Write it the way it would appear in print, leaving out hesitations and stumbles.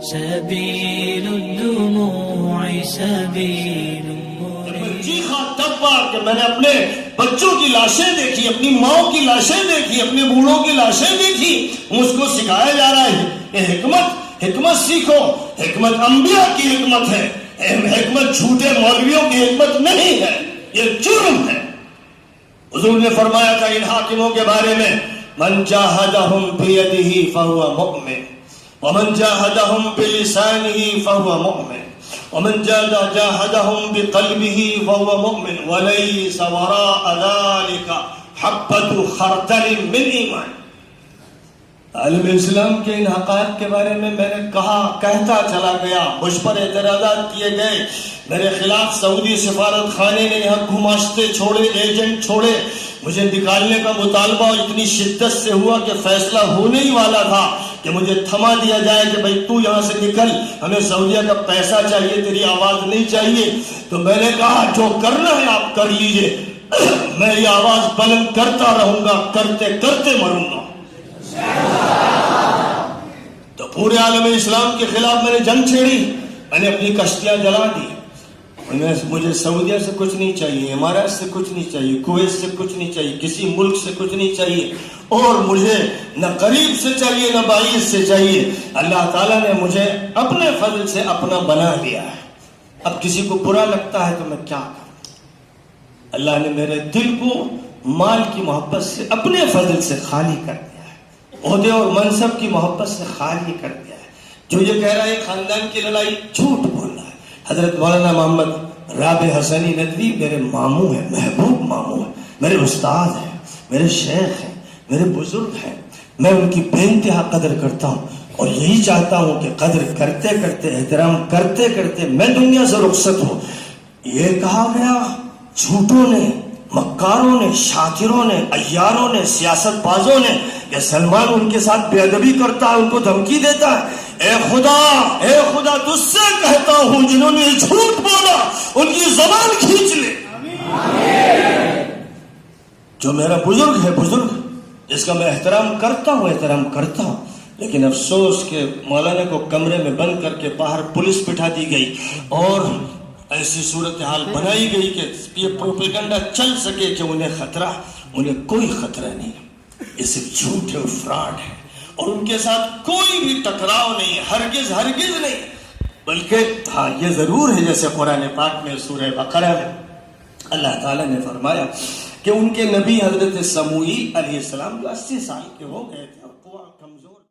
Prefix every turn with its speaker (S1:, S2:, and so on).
S1: سبيل الدموع سبيل
S2: چیخا تب بار کہ میں نے اپنے بچوں کی لاشیں دیکھی، اپنی ماں کی لاشیں دیکھی، اپنے بوڑھوں کی لاشیں دیکھی. مجھ کو سکھایا جا رہا ہے کہ حکمت سیکھو. حکمت انبیاء کی حکمت ہے، حکمت جھوٹے مولویوں کی حکمت نہیں ہے، یہ جرم ہے. حضور نے فرمایا تھا ان حاکموں کے بارے میں، من جاہدہم بیدہ فہو مؤمن ومن جاہدہم بلسانہ فہو مؤمن ومن جاہدہم بقلبہ فہو مؤمن ولیس وراء ذلک حبۃ خردل من ایمان. عالم اسلام کے ان حقائق کے بارے میں نے کہتا چلا گیا. مجھ پر اعتراضات کیے گئے، میرے خلاف سعودی سفارت خانے نے یہاں گماشتے چھوڑے، ایجنٹ چھوڑے، مجھے نکالنے کا مطالبہ اتنی شدت سے ہوا کہ فیصلہ ہونے ہی والا تھا کہ مجھے تھما دیا جائے کہ بھئی تو یہاں سے نکل، ہمیں سعودیہ کا پیسہ چاہیے، تیری آواز نہیں چاہیے. تو میں نے کہا جو کرنا ہے آپ کر لیجئے، میں یہ آواز بلند کرتا رہوں گا، کرتے کرتے مروں گا. تو پورے عالم اسلام کے خلاف میں نے جنگ چھیڑی، میں نے اپنی کشتیاں جلا دی. مجھے سعودیہ سے کچھ نہیں چاہیے، امارات سے کچھ نہیں چاہیے، کویت سے کچھ نہیں چاہیے، کسی ملک سے کچھ نہیں چاہیے، اور مجھے نہ قریب سے چاہیے نہ بعید سے چاہیے. اللہ تعالیٰ نے مجھے اپنے فضل سے اپنا بنا لیا ہے. اب کسی کو برا لگتا ہے تو میں کیا کروں؟ اللہ نے میرے دل کو مال کی محبت سے اپنے فضل سے خالی کر دیا ہے، عہدے اور منصب کی محبت سے خالی کر دیا ہے. جو یہ کہہ رہا ہے خاندان کی لڑائی، جھوٹ بول رہا ہے. حضرت مولانا محمد رابع حسینی ندوی میرے ماموں ہیں، محبوب ماموں ہیں، میرے استاد ہیں، میرے شیخ ہیں، میرے بزرگ ہیں. میں ان کی بے انتہا قدر کرتا ہوں اور یہی چاہتا ہوں کہ قدر کرتے کرتے، احترام کرتے کرتے میں دنیا سے رخصت ہوں. یہ کہا گیا جھوٹوں نے، مکاروں نے، شاطروں نے، عیاروں نے، سیاست بازوں نے کہ سلمان ان کے ساتھ بے ادبی کرتا ہے، ان کو دھمکی دیتا ہے. اے خدا تجھ سے کہتا ہوں جنہوں نے جھوٹ بولا ان کی زبان کھینچ لے. جو میرا بزرگ ہے، بزرگ جس کا میں احترام کرتا ہوں، لیکن افسوس کہ مولانا کو کمرے میں بند کر کے باہر پولیس بٹھا دی گئی اور ایسی صورتحال بنائی گئی کہ یہ پروپیگنڈا چل سکے کہ انہیں کوئی خطرہ نہیں، یہ صرف جھوٹ ہے اور فراڈ ہے، اور ان کے ساتھ کوئی بھی ٹکراؤ نہیں، ہرگز نہیں. بلکہ ہاں یہ ضرور ہے جیسے قرآن پاک میں سورہ بقرہ میں اللہ تعالیٰ نے فرمایا کہ ان کے نبی حضرت سموئیل علیہ السلام جو 80 سال کے ہو گئے تھے اور قوت کمزور